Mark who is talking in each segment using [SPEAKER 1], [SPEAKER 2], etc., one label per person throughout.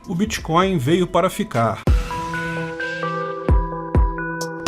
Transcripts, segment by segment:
[SPEAKER 1] o Bitcoin veio para ficar.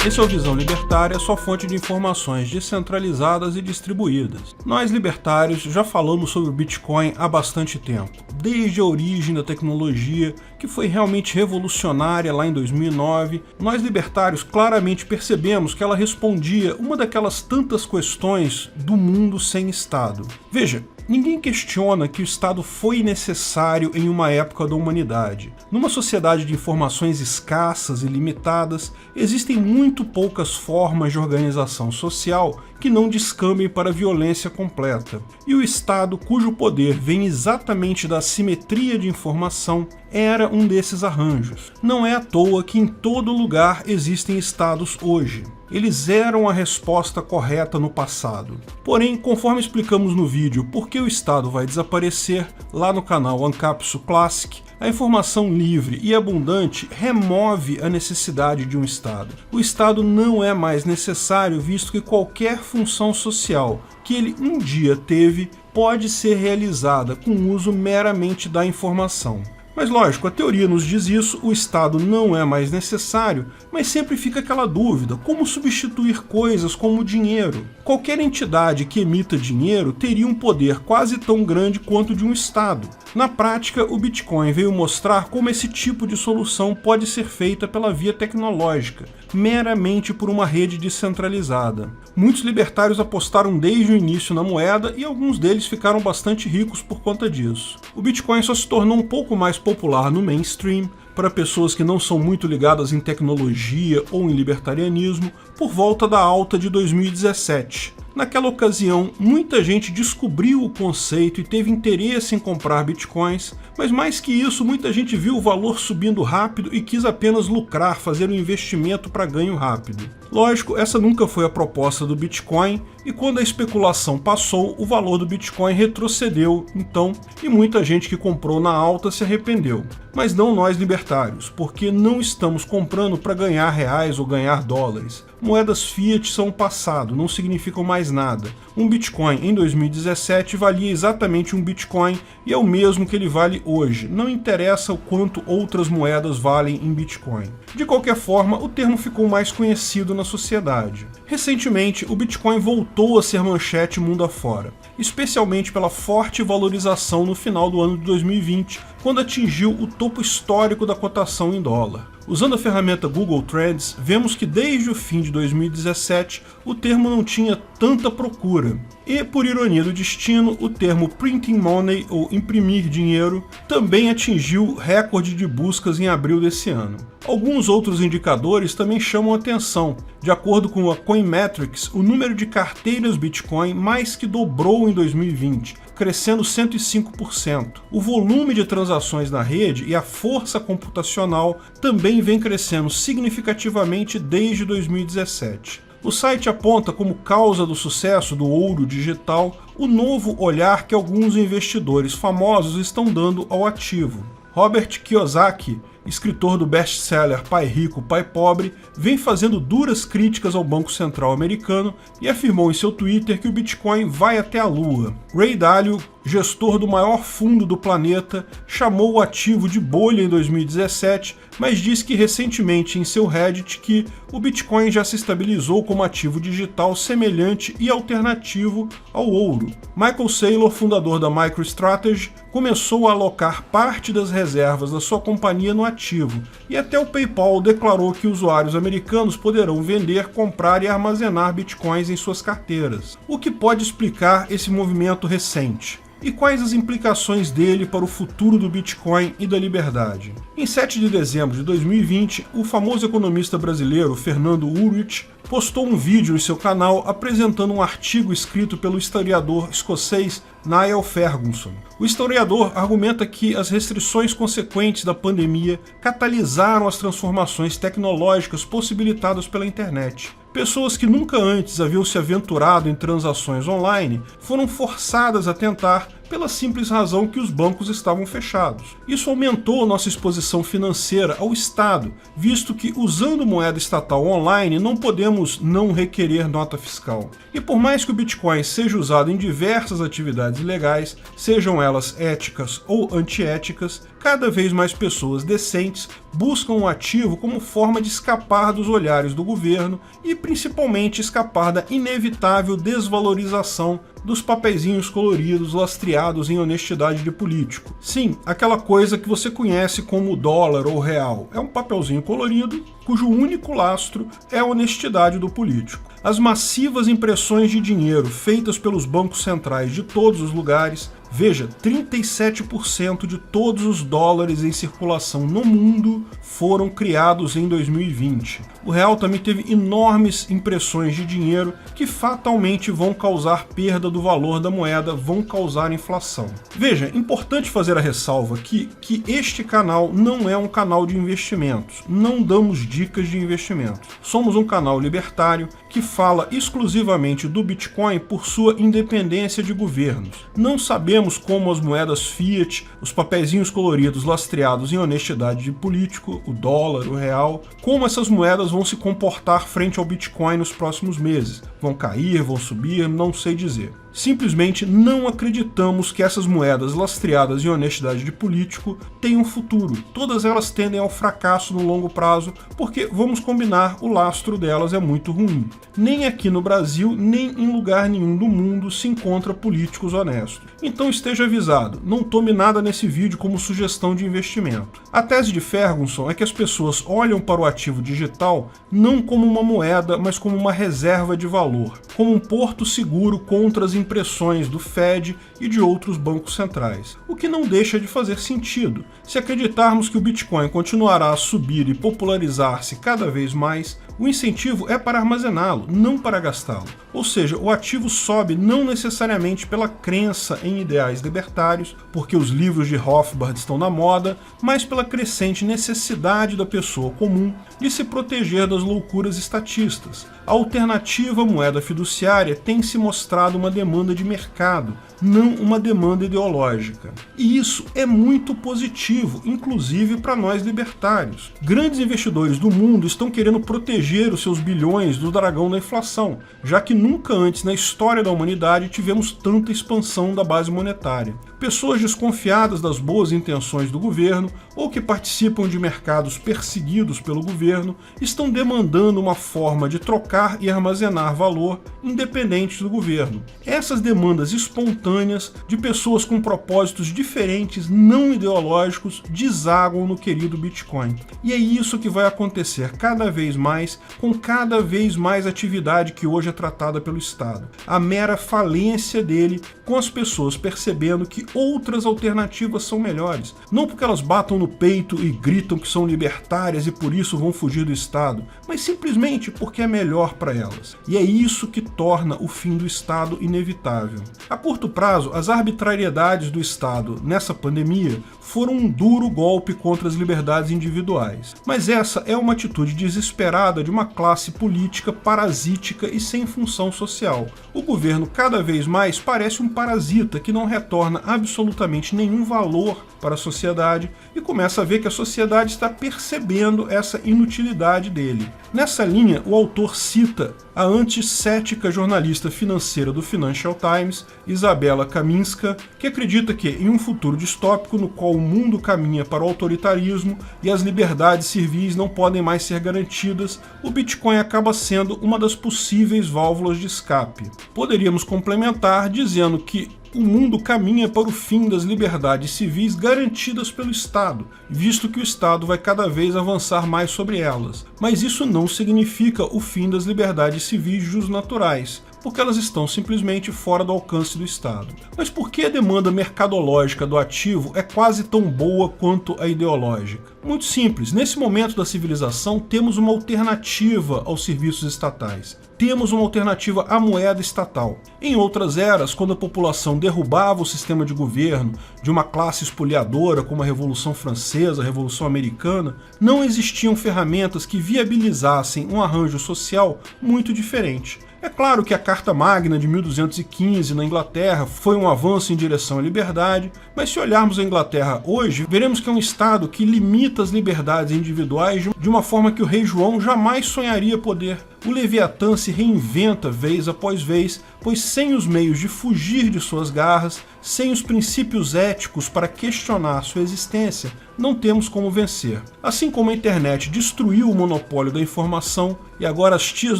[SPEAKER 1] Esse é o Visão Libertária, sua fonte de informações descentralizadas e distribuídas. Nós libertários já falamos sobre o Bitcoin há bastante tempo, desde a origem da tecnologia, que foi realmente revolucionária lá em 2009. Nós libertários claramente percebemos que ela respondia uma daquelas tantas questões do mundo sem Estado. Veja, ninguém questiona que o Estado foi necessário em uma época da humanidade. Numa sociedade de informações escassas e limitadas, existem muito poucas formas de organização social que não descambem para a violência completa. E o Estado, cujo poder vem exatamente da assimetria de informação, era um desses arranjos. Não é à toa que em todo lugar existem Estados hoje. Eles eram a resposta correta no passado. Porém, conforme explicamos no vídeo por que o Estado vai desaparecer, lá no canal Ancapsu Classic, a informação livre e abundante remove a necessidade de um Estado. O Estado não é mais necessário, visto que qualquer função social que ele um dia teve pode ser realizada com o uso meramente da informação. Mas lógico, a teoria nos diz isso, o Estado não é mais necessário, mas sempre fica aquela dúvida, como substituir coisas como o dinheiro? Qualquer entidade que emita dinheiro teria um poder quase tão grande quanto o de um Estado. Na prática, o Bitcoin veio mostrar como esse tipo de solução pode ser feita pela via tecnológica, meramente por uma rede descentralizada. Muitos libertários apostaram desde o início na moeda e alguns deles ficaram bastante ricos por conta disso. O Bitcoin só se tornou um pouco mais popular no mainstream, para pessoas que não são muito ligadas em tecnologia ou em libertarianismo, por volta da alta de 2017. Naquela ocasião, muita gente descobriu o conceito e teve interesse em comprar bitcoins, mas mais que isso, muita gente viu o valor subindo rápido e quis apenas lucrar, fazer um investimento para ganho rápido. Lógico, essa nunca foi a proposta do Bitcoin, e quando a especulação passou, o valor do Bitcoin retrocedeu, então, e muita gente que comprou na alta se arrependeu. Mas não nós libertários, porque não estamos comprando para ganhar reais ou ganhar dólares. Moedas fiat são o passado, não significam mais nada. Um Bitcoin em 2017 valia exatamente um Bitcoin e é o mesmo que ele vale hoje. Não interessa o quanto outras moedas valem em Bitcoin. De qualquer forma, o termo ficou mais conhecido na sociedade. Recentemente, o Bitcoin voltou a ser manchete mundo afora, especialmente pela forte valorização no final do ano de 2020, quando atingiu o topo histórico da cotação em dólar. Usando a ferramenta Google Trends, vemos que desde o fim de 2017 o termo não tinha tanta procura. E, por ironia do destino, o termo printing money, ou imprimir dinheiro, também atingiu recorde de buscas em abril desse ano. Alguns outros indicadores também chamam atenção. De acordo com a Coinmetrics, o número de carteiras Bitcoin mais que dobrou em 2020, crescendo 105%. O volume de transações na rede e a força computacional também vem crescendo significativamente desde 2017. O site aponta como causa do sucesso do ouro digital o novo olhar que alguns investidores famosos estão dando ao ativo. Robert Kiyosaki, escritor do best-seller Pai Rico, Pai Pobre, vem fazendo duras críticas ao Banco Central americano e afirmou em seu Twitter que o Bitcoin vai até a Lua. Ray Dalio, gestor do maior fundo do planeta, chamou o ativo de bolha em 2017, mas disse que recentemente em seu Reddit que o Bitcoin já se estabilizou como ativo digital semelhante e alternativo ao ouro. Michael Saylor, fundador da MicroStrategy, começou a alocar parte das reservas da sua companhia no ativo, e até o PayPal declarou que usuários americanos poderão vender, comprar e armazenar bitcoins em suas carteiras. O que pode explicar esse movimento recente? E quais as implicações dele para o futuro do Bitcoin e da liberdade? Em 7 de dezembro de 2020, o famoso economista brasileiro Fernando Ulrich postou um vídeo em seu canal apresentando um artigo escrito pelo historiador escocês Niall Ferguson. O historiador argumenta que as restrições consequentes da pandemia catalisaram as transformações tecnológicas possibilitadas pela internet. Pessoas que nunca antes haviam se aventurado em transações online foram forçadas a tentar pela simples razão que os bancos estavam fechados. Isso aumentou nossa exposição financeira ao Estado, visto que usando moeda estatal online não podemos não requerer nota fiscal. E por mais que o Bitcoin seja usado em diversas atividades ilegais, sejam elas éticas ou antiéticas, cada vez mais pessoas decentes buscam o ativo como forma de escapar dos olhares do governo e principalmente escapar da inevitável desvalorização dos papeizinhos coloridos lastreados em honestidade de político. Sim, aquela coisa que você conhece como dólar ou real. É um papelzinho colorido cujo único lastro é a honestidade do político. As massivas impressões de dinheiro feitas pelos bancos centrais de todos os lugares, veja, 37% de todos os dólares em circulação no mundo foram criados em 2020. O real também teve enormes impressões de dinheiro que fatalmente vão causar perda do valor da moeda, vão causar inflação. Veja, importante fazer a ressalva aqui que este canal não é um canal de investimentos, não damos dicas de investimento. Somos um canal libertário que fala exclusivamente do Bitcoin por sua independência de governos. Não sabemos como as moedas fiat, os papeizinhos coloridos lastreados em honestidade de político, o dólar, o real, como essas moedas vão se comportar frente ao Bitcoin nos próximos meses. Vão cair, vão subir, não sei dizer. Simplesmente não acreditamos que essas moedas lastreadas em honestidade de político tenham futuro. Todas elas tendem ao fracasso no longo prazo, porque, vamos combinar, o lastro delas é muito ruim. Nem aqui no Brasil, nem em lugar nenhum do mundo se encontra políticos honestos. Então esteja avisado, não tome nada nesse vídeo como sugestão de investimento. A tese de Ferguson é que as pessoas olham para o ativo digital não como uma moeda, mas como uma reserva de valor, como um porto seguro contra as impressões do Fed e de outros bancos centrais. O que não deixa de fazer sentido. Se acreditarmos que o Bitcoin continuará a subir e popularizar-se cada vez mais, o incentivo é para armazená-lo, não para gastá-lo. Ou seja, o ativo sobe não necessariamente pela crença em ideais libertários, porque os livros de Rothbard estão na moda, mas pela crescente necessidade da pessoa comum de se proteger das loucuras estatistas. A alternativa moeda fiduciária tem se mostrado uma demanda de mercado, não uma demanda ideológica. E isso é muito positivo, inclusive para nós libertários. Grandes investidores do mundo estão querendo proteger os seus bilhões do dragão da inflação, já que nunca antes na história da humanidade tivemos tanta expansão da base monetária. Pessoas desconfiadas das boas intenções do governo ou que participam de mercados perseguidos pelo governo estão demandando uma forma de trocar e armazenar valor independente do governo. Essas demandas espontâneas de pessoas com propósitos diferentes, não ideológicos, desaguam no querido Bitcoin. E é isso que vai acontecer cada vez mais, com cada vez mais atividade que hoje é tratada pelo Estado. A mera falência dele, com as pessoas percebendo que outras alternativas são melhores. Não porque elas batam no peito e gritam que são libertárias e por isso vão fugir do Estado, mas simplesmente porque é melhor para elas. E é isso que torna o fim do Estado inevitável. A curto prazo, as arbitrariedades do Estado nessa pandemia foram um duro golpe contra as liberdades individuais. Mas essa é uma atitude desesperada de uma classe política parasítica e sem função social. O governo cada vez mais parece um parasita que não retorna absolutamente nenhum valor para a sociedade e começa a ver que a sociedade está percebendo essa inutilidade dele. Nessa linha, o autor cita a anticética jornalista financeira do Financial Times, Isabella Kaminska, que acredita que, em um futuro distópico no qual o mundo caminha para o autoritarismo e as liberdades civis não podem mais ser garantidas, o Bitcoin acaba sendo uma das possíveis válvulas de escape. Poderíamos complementar dizendo que o mundo caminha para o fim das liberdades civis garantidas pelo Estado, visto que o Estado vai cada vez avançar mais sobre elas. Mas isso não significa o fim das liberdades civis jusnaturais, porque elas estão simplesmente fora do alcance do Estado. Mas por que a demanda mercadológica do ativo é quase tão boa quanto a ideológica? Muito simples, nesse momento da civilização temos uma alternativa aos serviços estatais. Temos uma alternativa à moeda estatal. Em outras eras, quando a população derrubava o sistema de governo de uma classe espoliadora como a Revolução Francesa, a Revolução Americana, não existiam ferramentas que viabilizassem um arranjo social muito diferente. É claro que a Carta Magna de 1215 na Inglaterra foi um avanço em direção à liberdade, mas se olharmos a Inglaterra hoje, veremos que é um Estado que limita as liberdades individuais de uma forma que o rei João jamais sonharia poder. O Leviatã se reinventa vez após vez, pois sem os meios de fugir de suas garras, sem os princípios éticos para questionar sua existência, não temos como vencer. Assim como a internet destruiu o monopólio da informação e agora as tias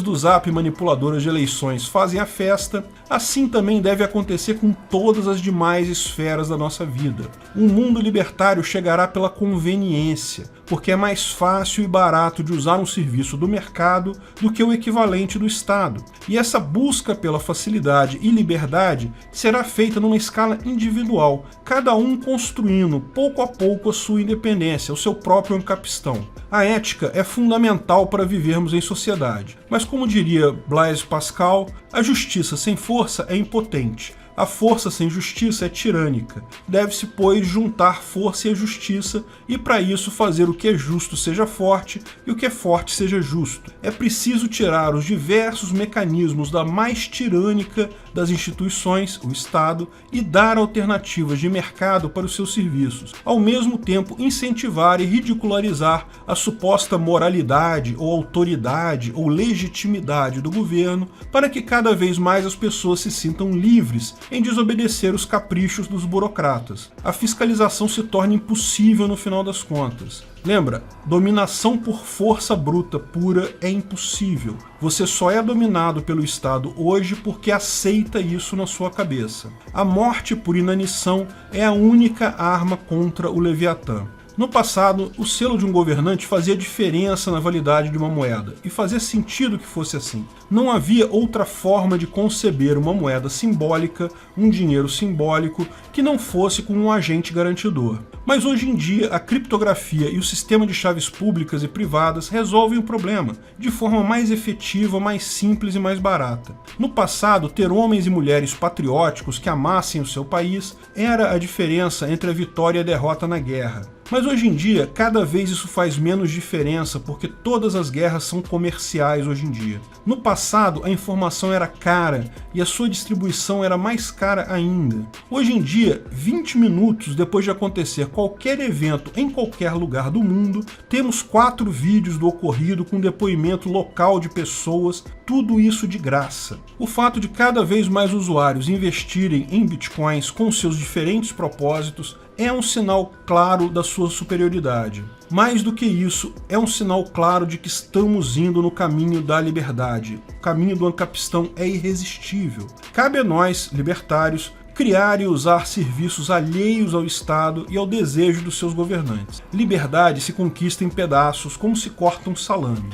[SPEAKER 1] do Zap manipuladoras de eleições fazem a festa, assim também deve acontecer com todas as demais esferas da nossa vida. Um mundo libertário chegará pela conveniência, porque é mais fácil e barato de usar um serviço do mercado do que o equivalente do Estado. E essa busca pela facilidade e liberdade será feita numa escala individual, cada um construindo pouco a pouco a sua independência, o seu próprio ancapistão. A ética é fundamental para vivermos em sociedade, mas como diria Blaise Pascal, a justiça sem força é impotente. A força sem justiça é tirânica. Deve-se, pois, juntar força e a justiça, e para isso fazer o que é justo seja forte e o que é forte seja justo. É preciso tirar os diversos mecanismos da mais tirânica das instituições, o Estado, e dar alternativas de mercado para os seus serviços, ao mesmo tempo incentivar e ridicularizar a suposta moralidade ou autoridade ou legitimidade do governo, para que cada vez mais as pessoas se sintam livres em desobedecer os caprichos dos burocratas. A fiscalização se torna impossível no final das contas. Lembra, dominação por força bruta pura é impossível. Você só é dominado pelo Estado hoje porque aceita isso na sua cabeça. A morte por inanição é a única arma contra o Leviatã. No passado, o selo de um governante fazia diferença na validade de uma moeda, e fazia sentido que fosse assim. Não havia outra forma de conceber uma moeda simbólica, um dinheiro simbólico, que não fosse com um agente garantidor. Mas hoje em dia, a criptografia e o sistema de chaves públicas e privadas resolvem o problema, de forma mais efetiva, mais simples e mais barata. No passado, ter homens e mulheres patrióticos que amassem o seu país era a diferença entre a vitória e a derrota na guerra. Mas hoje em dia, cada vez isso faz menos diferença, porque todas as guerras são comerciais hoje em dia. No passado, a informação era cara e a sua distribuição era mais cara ainda. Hoje em dia, 20 minutos depois de acontecer qualquer evento em qualquer lugar do mundo, temos 4 vídeos do ocorrido com depoimento local de pessoas, tudo isso de graça. O fato de cada vez mais usuários investirem em bitcoins com seus diferentes propósitos é um sinal claro da sua superioridade. Mais do que isso, é um sinal claro de que estamos indo no caminho da liberdade. O caminho do ancapistão é irresistível. Cabe a nós, libertários, criar e usar serviços alheios ao Estado e ao desejo dos seus governantes. Liberdade se conquista em pedaços, como se corta um salame.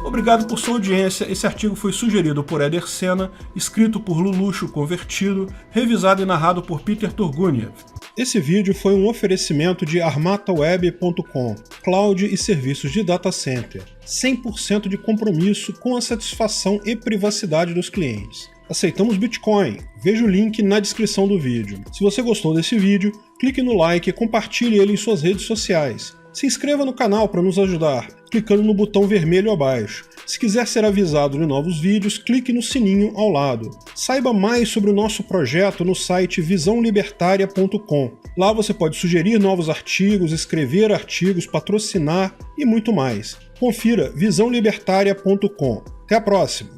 [SPEAKER 1] Obrigado por sua audiência. Esse artigo foi sugerido por Éder Sena, escrito por Lulucho Convertido, revisado e narrado por Peter Turguniev. Esse vídeo foi um oferecimento de armataweb.com, cloud e serviços de data center, 100% de compromisso com a satisfação e privacidade dos clientes. Aceitamos Bitcoin, veja o link na descrição do vídeo. Se você gostou desse vídeo, clique no like e compartilhe ele em suas redes sociais. Se inscreva no canal para nos ajudar, clicando no botão vermelho abaixo. Se quiser ser avisado de novos vídeos, clique no sininho ao lado. Saiba mais sobre o nosso projeto no site visãolibertaria.com. Lá você pode sugerir novos artigos, escrever artigos, patrocinar e muito mais. Confira visãolibertaria.com. Até a próxima!